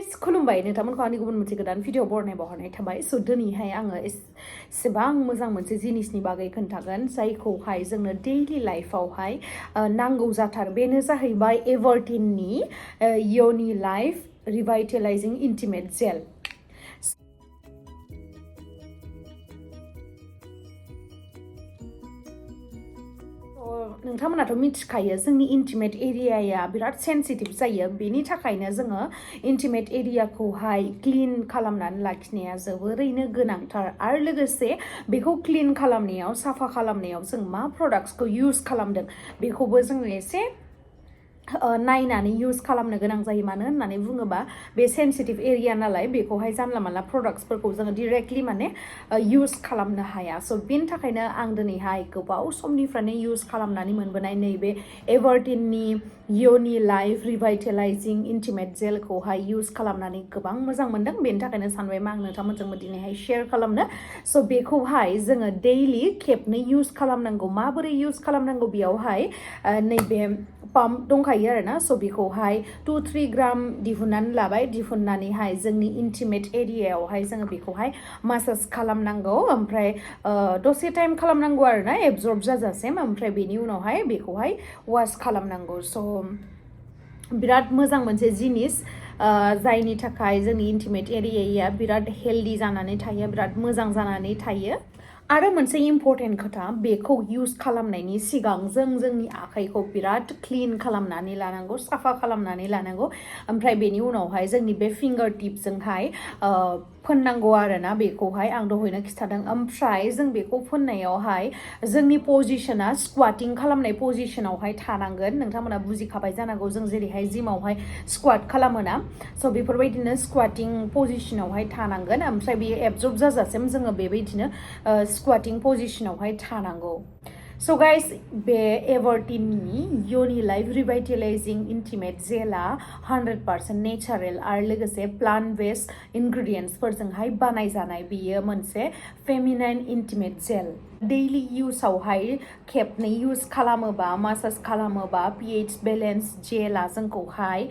guys खुलुमबाय नोंथांमोनखौ आंनि गुबुन मोनसे गोदान भिडिअ बरनाय थाबाय स' दिनैहाय आङो एसेबां मोजां मोनसे जिनिसनि बागै खोन्थागोन जायखौहाय जोंनो डेइलि लाइफआवहाय नांगौ जाथार बेनो जाहैबाय एभारटिननि यनिलाइफ रिभाइटेलाइजिं इन्टिमेट जेल नोंथांमोनाथ' मिथिखायो जोंनि इन्टिमेट एरियाया बिराद सेन्सिटिभ जायो बेनि थाखायनो जोङो इन्टिमेट एरियाखौहाय क्लिन खालामनानै लाखिनाया जोबोरैनो गोनांथार आरो लोगोसे बेखौ क्लिन खालामनायाव साफा खालामनायाव जों मा प्रडाक्ट्सखौ इउज खालामदों बेखौबो जोङो एसे नायनानै इउज खालामनो गोनां जायो मानो होननानै बुङोबा बे सेन्सिटिभ एरिया नालाय बेखौहाय जानला मानला प्रडाक्ट्सफोरखौ जोङो डिरेक्टलि माने इउज खालामनो हाया स' बेनि थाखायनो आं दिनैहाय गोबाव समनिफ्रायनो इउज खालामनानै मोनबोनाय नैबे एभारटिननि यनिलाइफ रिभाइटेलाइजिं इन्टिमेट जेलखौहाय इउज खालामनानै गोबां मोजां मोनदों बेनि थाखायनो सानबाय मा आं नोंथांमोनजोंबो दिनैहाय शेयार खालामनो स' बेखौहाय जोङो डेइलि खेबनै इउज खालामनांगौ माबोरै इउज खालामनांगौ बेयावहाय नैबे पाम्प दंखायो आरोना स' बेखौहाय 2-3 ग्राम दिहुननानै लाबाय दिहुननानैहाय जोंनि इन्टिमेट एरियायावहाय जोङो बेखौहाय मासाज खालामनांगौ ओमफ्राय दसे टाइम खालामनांगौ आरोना एबजर्ब जाजासिम ओमफ्राय बेनि उनावहाय बेखौहाय वाश खालामनांगौ स' बिराद मोजां मोनसे जिनिस जायनि थाखाय जोंनि इन्टिमेट एरियाया बिराद हेल्दि जानानै थायो बिराद मोजां जानानै थायो आरो मोनसे इम्परटेन्ट खोथा बेखौ इउज खालामनायनि सिगां जोंनि आखाइखौ बिराद क्लिन खालामनानै लानांगौ साफा खालामनानै लानांगौ ओमफ्राय बेनि उनावहाय जोंनि बे फिंगार टिपजोंहाय फोननांगौ आरोना बेखौहाय आं दहायनो खिथादों ओमफ्राय जों बेखौ फोननायावहाय जोंनि पजिशना स्क्वाटिं खालामनाय पजिशनावहाय थानांगोन नोंथांमोना बुजिखाबाय जानांगौ जों जेरैहाय जिमावहाय स्क्वाट खालामोना स' बेफोरबायदिनो स्क्वाटिं पजिशनावहाय थानांगोन ओमफ्राय बेयो एबजर्ब जाजासिम जोङो बेबायदिनो स्क्वाटिं पजिशनावहाय थानांगौ स' गाइस बे एभारटिननि यनिलाइफ रिभाइटेलाइजिं इन्टिमेट जेला 100% नेचारेल आरो लोगोसे प्लान्ट बेस्ड इनग्रेडियेन्ट्सफोरजोंहाय बानायजानाय बेयो मोनसे फेमिनाइन इन्टिमेट जेल डेइलि इउजआवहाय खेबनै इउज खालामोबा मासाज खालामोबा पिएच बेलेन्स जेला जोंखौहाय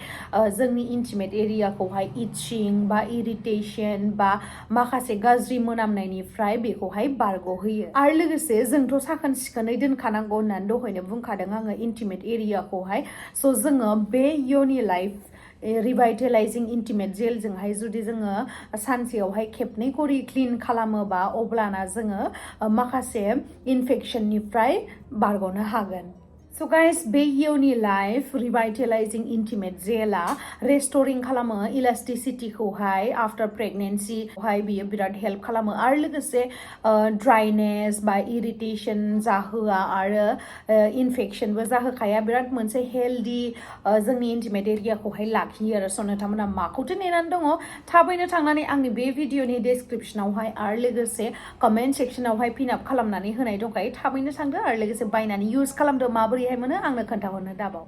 जोंनि इन्टिमेट एरियाखौहाय इचिं बा इरिटेसन बा माखासे गाज्रि मोनामनायनिफ्राय बेखौहाय बारग'होयो आरो लोगोसे जोंथ' साखोन सिखोनै दोनखानांगौ होननानै दहायनो बुंखादों आङो इन्टिमेट एरियाखौहाय स' जोङो बे यनिलाइफ रिभाइटेलाइजिं इन्टिमेट जेलजोंहाय जुदि जोङो सानसेयावहाय खेबनै खरि क्लिन खालामोबा अब्लाना जोङो माखासे इनफेक्सननिफ्राय बारग'नो हागोन स' गाइस बे यनिलाइफ रिभाइटेलाइजिं इन्टिमेट जेला रेस्टरिं खालामो इलास्टिसिटिखौहाय आफ्टार प्रेगनेन्सियावहाय बियो बिराद हेल्प खालामो आरो लोगोसे ड्राइनेस बा इरिटेसन जाहोआ आरो इनफेक्सनबो जाहोखाया बिराद मोनसे हेल्दि जोंनि इन्टिमेट एरियाखौहाय लाखियो आरो स' नोंथांमोना माखौथो नेनानै दङ थाबैनो थांनानै आंनि बे भिडिअनि डेसक्रिपसनावहाय आरो लोगोसे कमेन्ट सेक्सनावहाय पिन आप खालामनानै होनाय दंखायो थाबैनो थांदो आरो लोगोसे बायनानै इउज खालामदो माबोरैहाय मोनो आंनो खोन्थाहरनो दाबाव